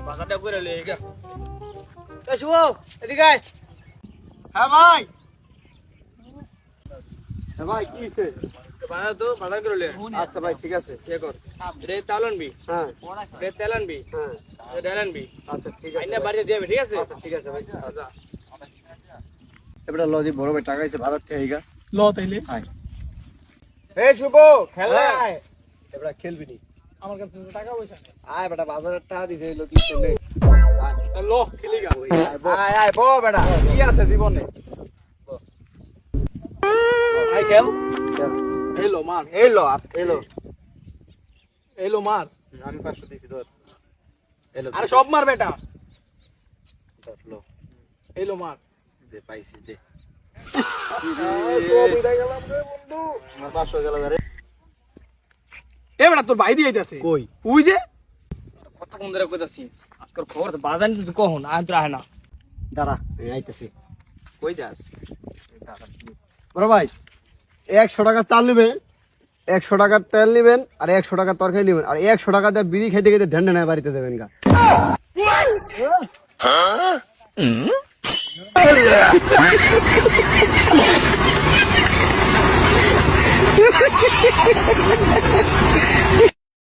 বাজারটা করে লই গা এ শুভ এদিকে আয় হ্যাঁ ভাই কি হইছে? বাজার করে লই আচ্ছা ভাই ঠিক আছে। কে কর রে চাল আনবি হ্যাঁ রে তেল আনবি হ্যাঁ রে ডাল আনবি আচ্ছা ঠিক আছে আইনা বাড়িতে দিবি ঠিক আছে আচ্ছা ঠিক আছে ভাই আচ্ছা এবারে লজি বড় ভাই টাকা হইছে বাজার থেকে আইগা ল তাইলে আয় এ শুভ খেলা আয় এবারে খেলবি নি আমার কাছে তো টাকা পয়সা নেই। আয় বেটা বাজারের টাকা দিছে লজি খেলবে ল খেলি গা আয় আয় বো বেটা কি আছে জীবনে আয় খেল এলো মার এই লো আর এলো এলো মার আমি 500 দিছি ধর এলো আরে সব মার বেটা ধর লো এলো মার দে পাইছি দে সব উইরা গেলাম রে বন্ধু আমার 500 গেল রে এ বেটা তোর ভাই দিয়ে যাইতাছে কই উই যে কতক্ষণ ধরে কইতাছি আজকাল খবর তো বাজার নিতে কখন আয় তো আয় না দাঁড়া আমি আইতেছি কই যাস বড় ভাই 100 টাকা চাল নেবেন 100 টাকা তেল নেবেন আর 100 টাকা তরকারি নেবেন আর 100 টাকা দিয়ে বিড়ি খেতে খেতে ঢেন্ডে নেয় বাড়িতে দেবেন গা